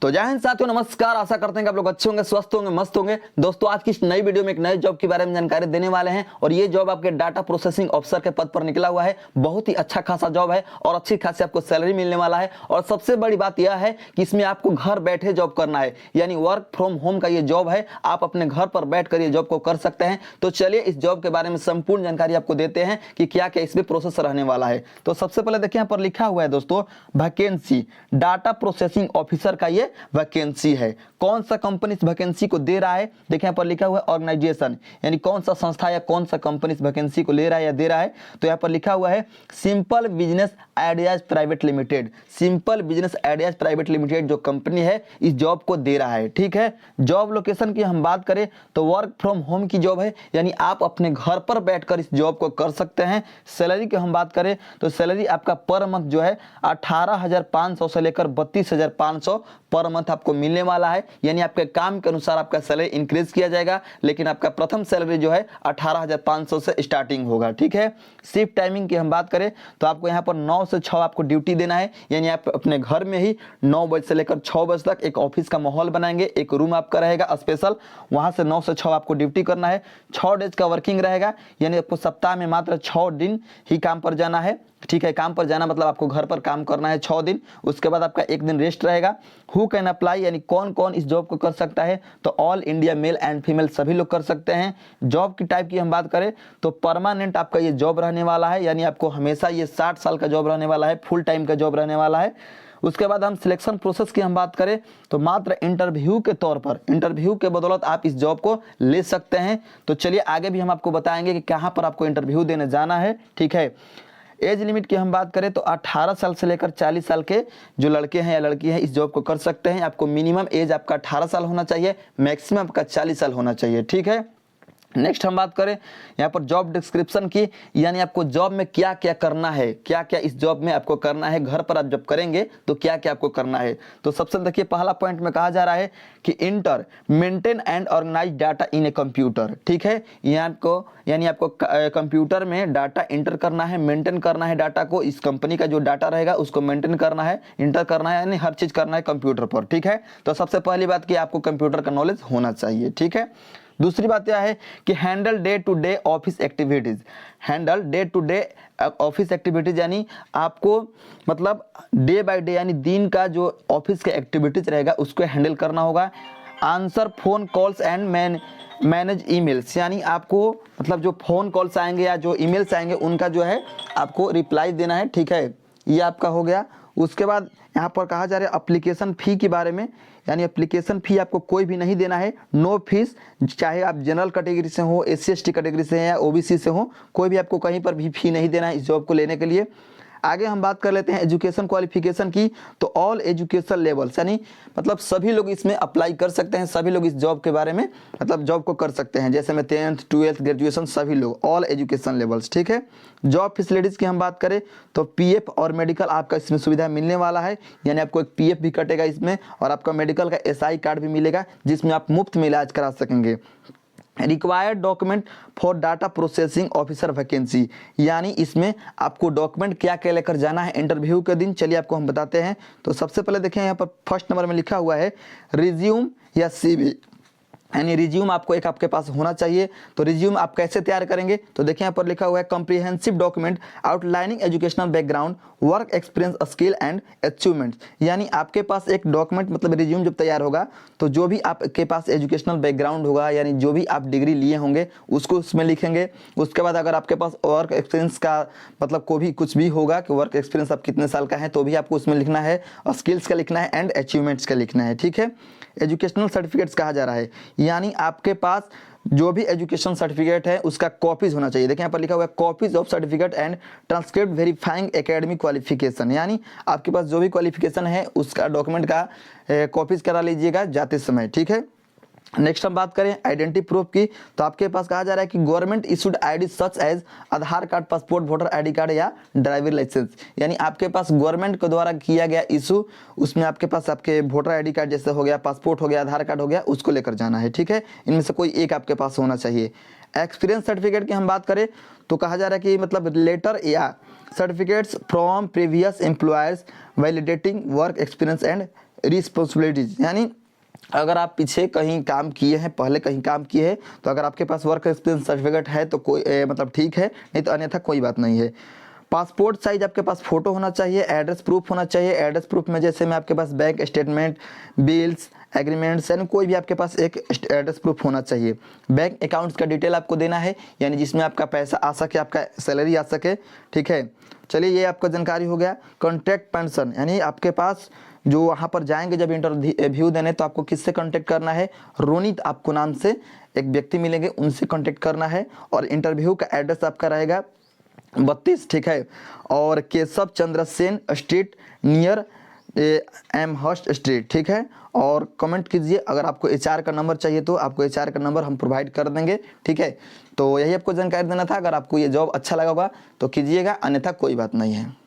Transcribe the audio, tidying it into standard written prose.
तो जय हिंद साथियों, नमस्कार। आशा करते हैं कि आप लोग अच्छे होंगे, स्वस्थ होंगे, मस्त होंगे। दोस्तों, आज की इस नई वीडियो में एक नए जॉब के बारे में जानकारी देने वाले हैं और ये जॉब आपके डाटा प्रोसेसिंग ऑफिसर के पद पर निकला हुआ है। बहुत ही अच्छा खासा जॉब है और अच्छी खासी आपको सैलरी मिलने वाला है। और सबसे बड़ी बात यह है कि इसमें आपको घर बैठे जॉब करना है, यानी वर्क फ्रॉम होम का ये जॉब है। आप अपने घर पर बैठकर ये जॉब को कर सकते हैं। तो चलिए इस जॉब के बारे में संपूर्ण जानकारी आपको देते हैं कि क्या क्या इसमें प्रोसेस रहने वाला है। तो सबसे पहले देखिए, यहाँ पर लिखा हुआ है दोस्तों, वैकेंसी डाटा प्रोसेसिंग ऑफिसर का ये वैकेंसी है। कौन सा कंपनी इस वैकेंसी को दे रहा है, देखिए यहाँ पर लिखा हुआ है ऑर्गेनाइजेशन, यानी कौन सा संस्था या कौन सा कंपनी इस वैकेंसी को ले रहा है या दे रहा है। तो यहाँ पर लिखा हुआ है simple business ideas private limited. Simple business ideas private limited जो कंपनी है इस जॉब को दे रहा है। ठीक है, जॉब लोकेशन की हम बात करें तो वर्क फ्रॉम होम की जॉब है, यानी आप अपने घर पर बैठकर इस जॉब को कर सकते हैं। सैलरी की हम बात करें तो सैलरी आपका पर मंथ जो है 18,500 से लेकर 32,500 पर मंथ आपको मिलने वाला है। यानी आपके काम के अनुसार आपका सैलरी इंक्रीज किया जाएगा, लेकिन आपका प्रथम सैलरी जो है 18,500 से स्टार्टिंग होगा। ठीक है, शिफ्ट टाइमिंग की हम बात करें तो आपको यहाँ पर 9 से 6 आपको ड्यूटी देना है, यानी आप अपने घर में ही 9 बजे से लेकर 6 बजे तक एक ऑफिस का माहौल बनाएंगे। एक रूम आपका रहेगा स्पेशल, वहां से 9 से 6 आपको ड्यूटी करना है। 6 डेज का वर्किंग रहेगा, यानी आपको सप्ताह में मात्र 6 दिन ही काम पर जाना है। ठीक है, काम पर जाना मतलब आपको घर पर काम करना है 6 दिन, उसके बाद आपका एक दिन रेस्ट रहेगा। हु कैन अप्लाई, यानी कौन कौन इस जॉब को कर सकता है, तो all India male and female सभी लोग कर सकते हैं। जॉब की टाइप की हम बात करें तो परमानेंट आपका ये जॉब रहने वाला है, यानी आपको हमेशा ये 60 साल का जॉब रहने वाला है, फुल टाइम का जॉब रहने वाला है। उसके बाद हम सिलेक्शन प्रोसेस की हम बात करें तो मात्र इंटरव्यू के तौर पर, इंटरव्यू के बदौलत आप इस जॉब को ले सकते हैं। तो चलिए आगे भी हम आपको बताएंगे कि कहाँ पर आपको इंटरव्यू देने जाना है। ठीक है, एज लिमिट की हम बात करें तो 18 साल से लेकर 40 साल के जो लड़के हैं या लड़की हैं इस जॉब को कर सकते हैं। आपको मिनिमम एज आपका 18 साल होना चाहिए, मैक्सिमम आपका 40 साल होना चाहिए। ठीक है, नेक्स्ट हम बात करें यहाँ पर जॉब डिस्क्रिप्शन की, यानी आपको जॉब में क्या क्या करना है, क्या क्या इस जॉब में आपको करना है, घर पर आप जब करेंगे तो क्या क्या आपको करना है। तो सबसे देखिए, पहला पॉइंट में कहा जा रहा है कि enter maintain and organise data in a computer. ठीक है, यहाँ को यानी आपको कंप्यूटर में डाटा इंटर करना है, मेंटेन करना है डाटा को। इस कंपनी का जो डाटा रहेगा उसको मेंटेन करना है, इंटर करना है, यानी हर चीज करना है कंप्यूटर पर। ठीक है, तो सबसे पहली बात कि आपको कंप्यूटर का नॉलेज होना चाहिए। ठीक है, दूसरी बात यह है कि handle day to day office activities. Handle day to day office activities यानी आपको मतलब डे बाय डे यानी दिन का जो ऑफिस के एक्टिविटीज रहेगा उसको हैंडल करना होगा। Answer phone calls and manage emails, यानी आपको मतलब जो फोन कॉल्स आएंगे या जो ईमेल्स आएंगे उनका जो है आपको रिप्लाई देना है। ठीक है, ये आपका हो गया। उसके बाद यहाँ पर कहा जा रहा है एप्लीकेशन फ़ी के बारे में, यानी एप्लीकेशन फ़ी आपको कोई भी नहीं देना है, नो फीस। चाहे आप जनरल कैटेगरी से हो, SC/ST कैटेगरी से हैं या OBC से हो, कोई भी आपको कहीं पर भी फी नहीं देना है इस जॉब को लेने के लिए। आगे हम बात कर लेते हैं एजुकेशन क्वालिफिकेशन की, तो ऑल एजुकेशन लेवल्स, यानी मतलब सभी लोग इसमें अप्लाई कर सकते हैं, सभी लोग इस जॉब के बारे में मतलब जॉब को कर सकते हैं। जैसे में 10th 12th ग्रेजुएशन सभी लोग, ऑल एजुकेशन लेवल्स। ठीक है, जॉब फैसिलिटीज़ की हम बात करें तो PF और मेडिकल आपका इसमें सुविधा मिलने वाला है, यानी आपको एक PF भी कटेगा इसमें और आपका मेडिकल का SI कार्ड भी मिलेगा जिसमें आप मुफ्त में इलाज करा सकेंगे। Required document for data processing officer vacancy, यानी इसमें आपको डॉक्यूमेंट क्या क्या लेकर जाना है इंटरव्यू के दिन, चलिए आपको हम बताते हैं। तो सबसे पहले देखें, यहाँ पर फर्स्ट नंबर में लिखा हुआ है रिज्यूम या CV, यानी रिज्यूम आपको एक आपके पास होना चाहिए। तो रिज्यूम आप कैसे तैयार करेंगे, तो देखिए यहाँ पर लिखा हुआ है comprehensive document outlining educational background, work experience, skill and achievements, यानी आपके पास एक डॉक्यूमेंट मतलब रिज्यूम जब तैयार होगा तो जो भी आपके पास एजुकेशनल बैकग्राउंड होगा, यानी जो भी आप डिग्री लिए होंगे उसको उसमें लिखेंगे। उसके बाद अगर आपके पास वर्क एक्सपीरियंस का मतलब कोई भी कुछ भी होगा कि वर्क एक्सपीरियंस आप कितने साल का है तो भी आपको उसमें लिखना है, और स्किल्स का लिखना है एंड अचीवमेंट्स का लिखना है। ठीक है, एजुकेशनल सर्टिफिकेट्स कहा जा रहा है, यानी आपके पास जो भी एजुकेशन सर्टिफिकेट है उसका कॉपीज होना चाहिए। देखिए यहाँ पर लिखा हुआ है copies of certificate and transcript verifying academic qualification, यानी आपके पास जो भी क्वालिफिकेशन है उसका डॉक्यूमेंट का कॉपीज करा लीजिएगा जाते समय। ठीक है, नेक्स्ट हम बात करें आइडेंटिटी प्रूफ की, तो आपके पास कहा जा रहा है कि government issued ID such as Aadhaar card, passport, voter ID card या ड्राइविंग लाइसेंस, यानी आपके पास गवर्नमेंट के द्वारा किया गया इशू, उसमें आपके पास आपके वोटर ID कार्ड जैसे हो गया, पासपोर्ट हो गया, आधार कार्ड हो गया, उसको लेकर जाना है। ठीक है, इनमें से कोई एक आपके पास होना चाहिए। एक्सपीरियंस सर्टिफिकेट की हम बात करें तो कहा जा रहा है कि मतलब लेटर या certificates from previous employers validating work experience and responsibilities, यानी अगर आप पीछे कहीं काम किए हैं, पहले कहीं काम किए हैं, तो अगर आपके पास वर्क एक्सपीरियंस सर्टिफिकेट है तो कोई मतलब ठीक है, नहीं तो अन्यथा कोई बात नहीं है। पासपोर्ट साइज आपके पास फोटो होना चाहिए, एड्रेस प्रूफ होना चाहिए। एड्रेस प्रूफ में जैसे में आपके पास बैंक स्टेटमेंट, बिल्स, एग्रीमेंट्स, यानी कोई भी आपके पास एक एड्रेस प्रूफ होना चाहिए। बैंक अकाउंट्स का डिटेल आपको देना है, यानी जिसमें आपका पैसा आ सके, आपका सैलरी आ सके, ठीक है। चलिए ये आपका जानकारी हो गया। कॉन्टैक्ट पर्सन, यानी आपके पास जो वहाँ पर जाएंगे जब इंटरव्यू देने, तो आपको किससे कांटेक्ट करना है? रोनित आपको नाम से एक व्यक्ति मिलेंगे, उनसे कांटेक्ट करना है। और इंटरव्यू का एड्रेस आपका रहेगा 32, ठीक है, और Keshav Chandra Sen street near Amherst street, ठीक है। और कमेंट कीजिए, अगर आपको HR का नंबर चाहिए तो आपको HR का नंबर हम प्रोवाइड कर देंगे, ठीक है। तो यही आपको जानकारी देना था। अगर आपको ये जॉब अच्छा लगा होगा तो कीजिएगा, अन्यथा कोई बात नहीं है।